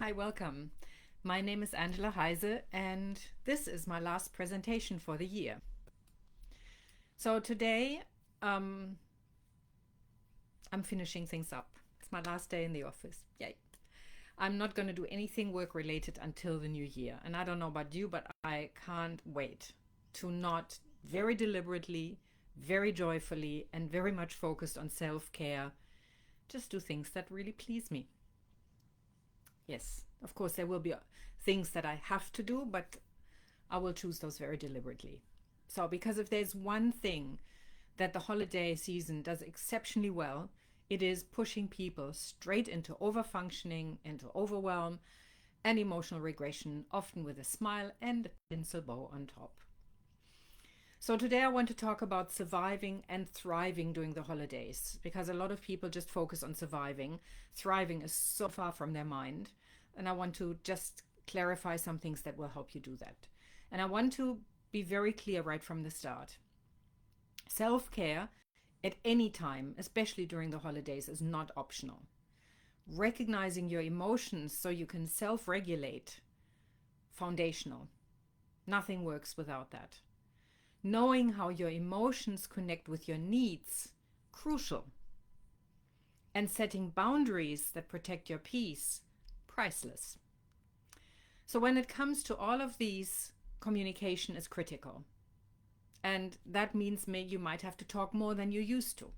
Hi, welcome. My name is Angela Heise, and this is my last presentation for the year. So today, um, I'm finishing things up. It's my last day in the office. Yay. I'm not going to do anything work related until the new year. And I don't know about you, but I can't wait to not very deliberately, very joyfully, and very much focused on self care, just do things that really please me. Yes, of course, there will be things that I have to do, but I will choose those very deliberately. So, because if there's one thing that the holiday season does exceptionally well, it is pushing people straight into overfunctioning, into overwhelm, and emotional regression, often with a smile and a pencil bow on top. So, today I want to talk about surviving and thriving during the holidays because a lot of people just focus on surviving. Thriving is so far from their mind. And I want to just clarify some things that will help you do that. And I want to be very clear right from the start. Self care at any time, especially during the holidays, is not optional. Recognizing your emotions so you can self regulate, foundational. Nothing works without that. Knowing how your emotions connect with your needs, crucial. And setting boundaries that protect your peace, priceless. So when it comes to all of these, communication is critical. And that means you might have to talk more than you used to.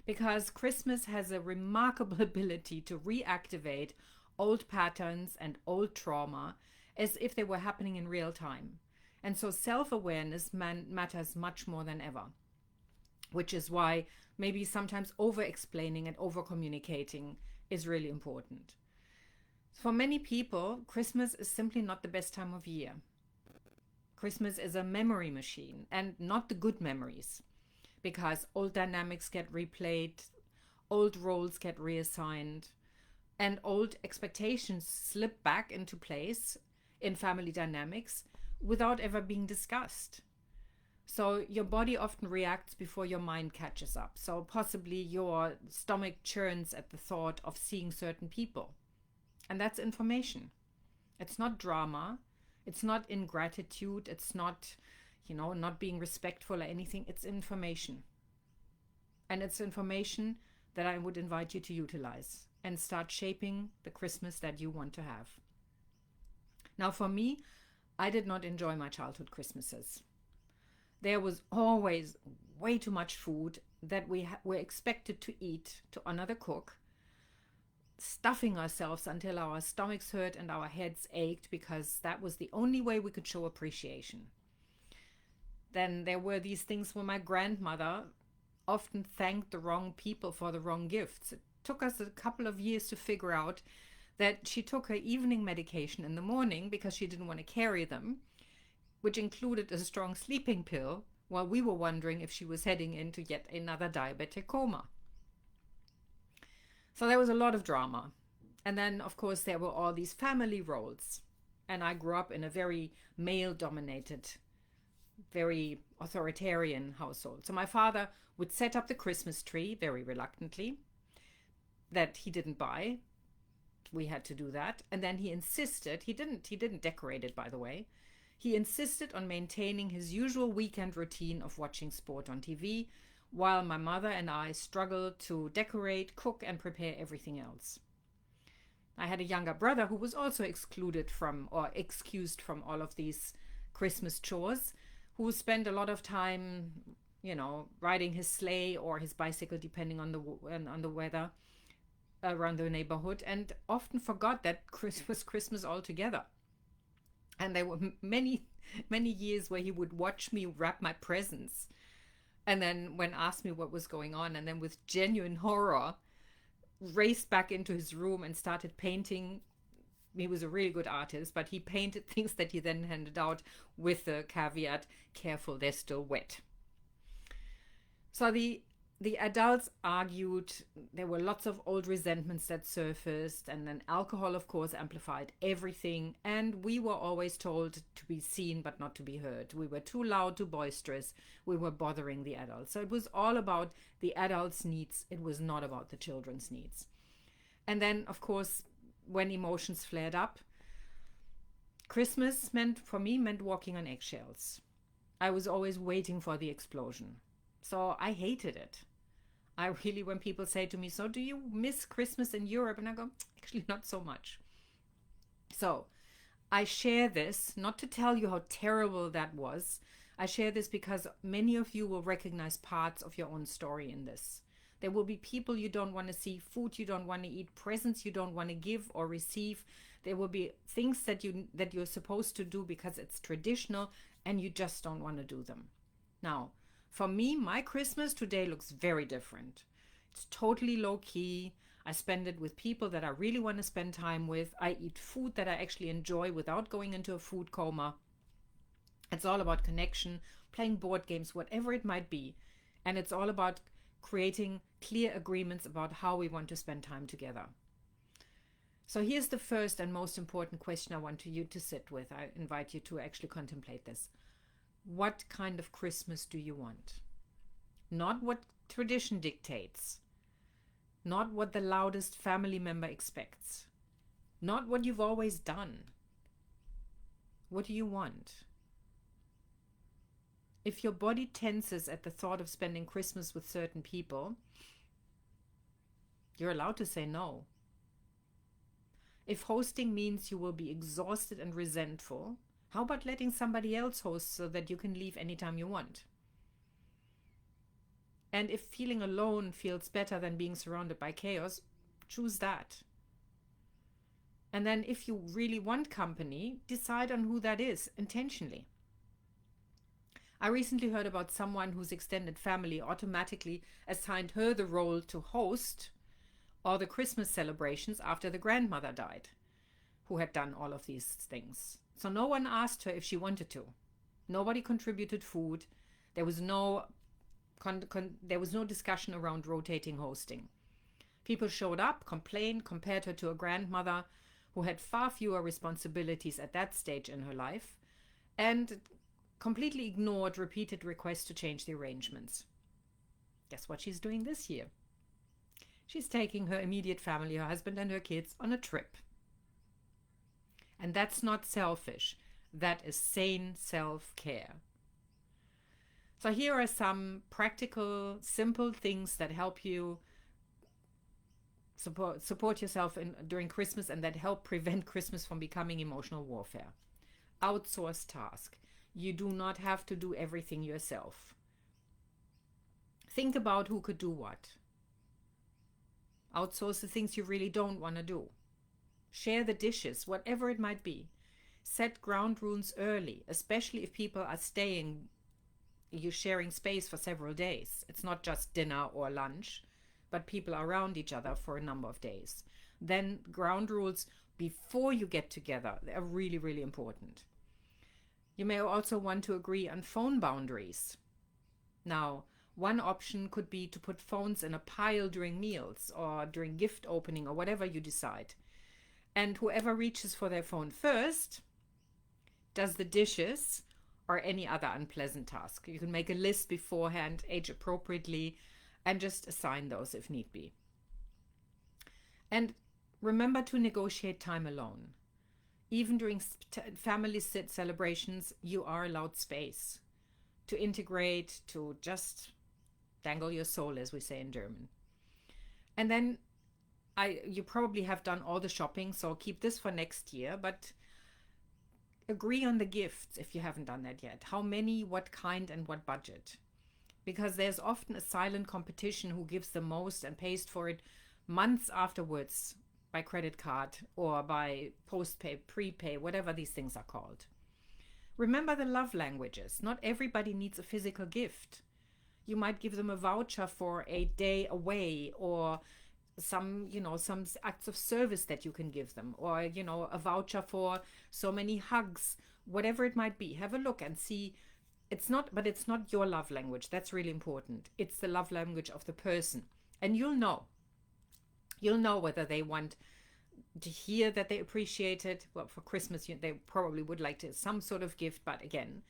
Because Christmas has a remarkable ability to reactivate old patterns and old trauma as if they were happening in real time. And so self-awareness matters much more than ever, which is why maybe sometimes over-explaining and over-communicating is really important. For many people, Christmas is simply not the best time of year. Christmas is a memory machine, and not the good memories, because old dynamics get replayed, old roles get reassigned, and old expectations slip back into place in family dynamics without ever being discussed. So your body often reacts before your mind catches up. So possibly your stomach churns at the thought of seeing certain people. And that's information. It's not drama. It's not ingratitude. It's not, not being respectful or anything. It's information. And it's information that I would invite you to utilize and start shaping the Christmas that you want to have. Now, for me, I did not enjoy my childhood Christmases. There was always way too much food that we were expected to eat to honor the cook, stuffing ourselves until our stomachs hurt and our heads ached because that was the only way we could show appreciation. Then there were these things where my grandmother often thanked the wrong people for the wrong gifts. It took us a couple of years to figure out that she took her evening medication in the morning because she didn't want to carry them, which included a strong sleeping pill, while we were wondering if she was heading into yet another diabetic coma. So there was a lot of drama. And then, of course, there were all these family roles. And I grew up in a very male-dominated, very authoritarian household. So my father would set up the Christmas tree very reluctantly, that he didn't buy. We had to do that. And then he insisted, he didn't decorate it, by the way. He insisted on maintaining his usual weekend routine of watching sport on TV, while my mother and I struggled to decorate, cook, and prepare everything else. I had a younger brother who was also excused from all of these Christmas chores, who spent a lot of time, riding his sleigh or his bicycle, depending on the weather, around the neighborhood, and often forgot that Christmas altogether. And there were many, many years where he would watch me wrap my presents. And then when asked me what was going on, and then with genuine horror, raced back into his room and started painting. He was a really good artist, but he painted things that he then handed out with the caveat, careful, they're still wet. So the adults argued. There were lots of old resentments that surfaced, and then alcohol, of course, amplified everything. And we were always told to be seen but not to be heard. We were too loud, too boisterous. We were bothering the adults. So it was all about the adults' needs. It was not about the children's needs. And then, of course, when emotions flared up. Christmas meant walking on eggshells. I was always waiting for the explosion. So I hated it. I really, when people say to me, so do you miss Christmas in Europe? And I go, actually, not so much. So I share this not to tell you how terrible that was. I share this because many of you will recognize parts of your own story in this. There will be people you don't want to see, food you don't want to eat, presents you don't want to give or receive. There will be things that you're supposed to do because it's traditional and you just don't want to do them. Now, for me, my Christmas today looks very different. It's totally low key. I spend it with people that I really want to spend time with. I eat food that I actually enjoy without going into a food coma. It's all about connection, playing board games, whatever it might be. And it's all about creating clear agreements about how we want to spend time together. So here's the first and most important question I want you to sit with. I invite you to actually contemplate this. What kind of Christmas do you want? Not what tradition dictates. Not what the loudest family member expects. Not what you've always done. What do you want? If your body tenses at the thought of spending Christmas with certain people, you're allowed to say no. If hosting means you will be exhausted and resentful, how about letting somebody else host so that you can leave anytime you want? And if feeling alone feels better than being surrounded by chaos, choose that. And then if you really want company, decide on who that is intentionally. I recently heard about someone whose extended family automatically assigned her the role to host all the Christmas celebrations after the grandmother died, who had done all of these things. So no one asked her if she wanted to. Nobody contributed food. There was no discussion around rotating hosting. People showed up, complained, compared her to a grandmother who had far fewer responsibilities at that stage in her life, and completely ignored repeated requests to change the arrangements. Guess what she's doing this year? She's taking her immediate family, her husband and her kids, on a trip. And that's not selfish. That is sane self-care. So here are some practical, simple things that help you support yourself during Christmas and that help prevent Christmas from becoming emotional warfare. Outsource task. You do not have to do everything yourself. Think about who could do what. Outsource the things you really don't want to do. Share the dishes, whatever it might be. Set ground rules early, especially if people are staying, you're sharing space for several days. It's not just dinner or lunch, but people are around each other for a number of days. Then ground rules before you get together are really, really important. You may also want to agree on phone boundaries. Now, one option could be to put phones in a pile during meals or during gift opening or whatever you decide. And whoever reaches for their phone first does the dishes or any other unpleasant task. You can make a list beforehand, age appropriately, and just assign those if need be. And remember to negotiate time alone. Even during family celebrations, you are allowed space to integrate, to just dangle your soul, as we say in German. And then you probably have done all the shopping, so keep this for next year, but agree on the gifts if you haven't done that yet. How many, what kind, and what budget? Because there's often a silent competition who gives the most and pays for it months afterwards by credit card or by postpay, prepay, whatever these things are called. Remember the love languages. Not everybody needs a physical gift. You might give them a voucher for a day away or some acts of service that you can give them, or, a voucher for so many hugs, whatever it might be. Have a look and see. It's not your love language. That's really important. It's the love language of the person. And you'll know whether they want to hear that they appreciate it. Well, for Christmas, they probably would like some sort of gift, but again,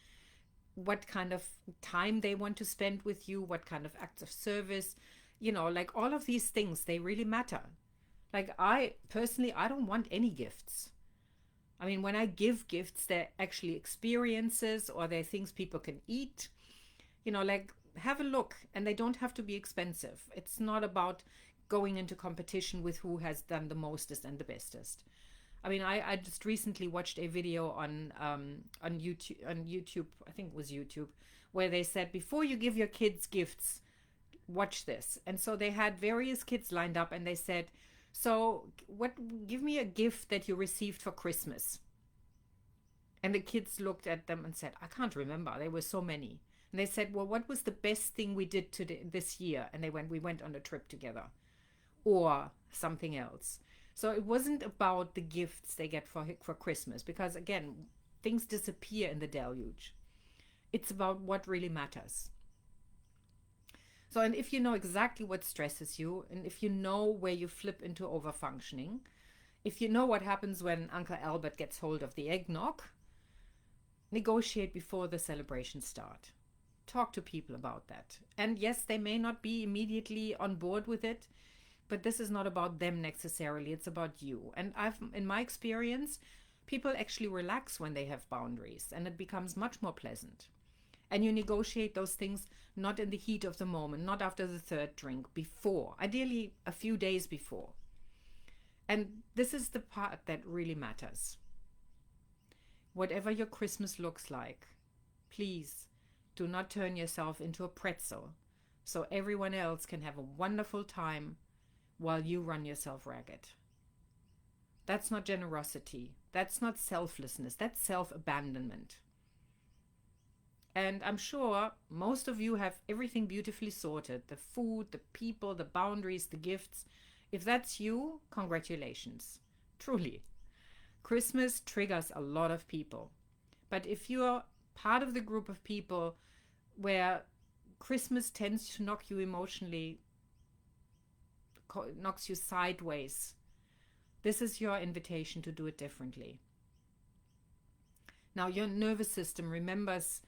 what kind of time they want to spend with you, what kind of acts of service, like all of these things, they really matter. Like, I personally, I don't want any gifts. I mean, when I give gifts, they're actually experiences or they're things people can eat. Like, have a look, and they don't have to be expensive. It's not about going into competition with who has done the mostest and the bestest. I mean, I just recently watched a video on YouTube, I think it was YouTube, where they said, before you give your kids gifts, watch this. And so they had various kids lined up, and they said, so what, give me a gift that you received for Christmas. And the kids looked at them and said, I can't remember. There were so many. And they said, well, what was the best thing we did this year? And we went on a trip together, or something else. So it wasn't about the gifts they get for Christmas, because again, things disappear in the deluge. It's about what really matters. So, and if you know exactly what stresses you, and if you know where you flip into overfunctioning, if you know what happens when Uncle Albert gets hold of the eggnog, negotiate before the celebrations start. Talk to people about that. And yes, they may not be immediately on board with it, but this is not about them necessarily. It's about you. And in my experience, people actually relax when they have boundaries, and it becomes much more pleasant. And you negotiate those things not in the heat of the moment, not after the third drink, before, ideally a few days before. And this is the part that really matters. Whatever your Christmas looks like, please do not turn yourself into a pretzel so everyone else can have a wonderful time while you run yourself ragged. That's not generosity. That's not selflessness. That's self-abandonment. And I'm sure most of you have everything beautifully sorted. The food, the people, the boundaries, the gifts. If that's you, congratulations. Truly. Christmas triggers a lot of people. But if you're part of the group of people where Christmas tends to knock you emotionally, knocks you sideways, this is your invitation to do it differently. Now, your nervous system remembers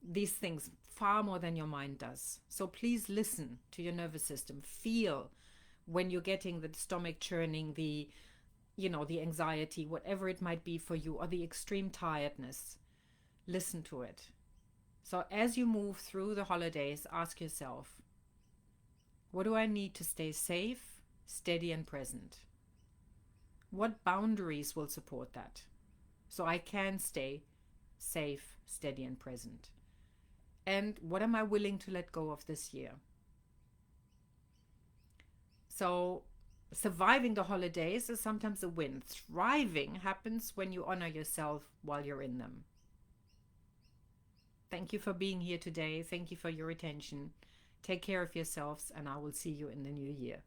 these things far more than your mind does. So please listen to your nervous system. Feel when you're getting the stomach churning, the anxiety, whatever it might be for you, or the extreme tiredness. Listen to it. So as you move through the holidays, ask yourself, what do I need to stay safe, steady, and present? What boundaries will support that so I can stay safe, steady, and present? And what am I willing to let go of this year? So surviving the holidays is sometimes a win. Thriving happens when you honor yourself while you're in them. Thank you for being here today. Thank you for your attention. Take care of yourselves, and I will see you in the new year.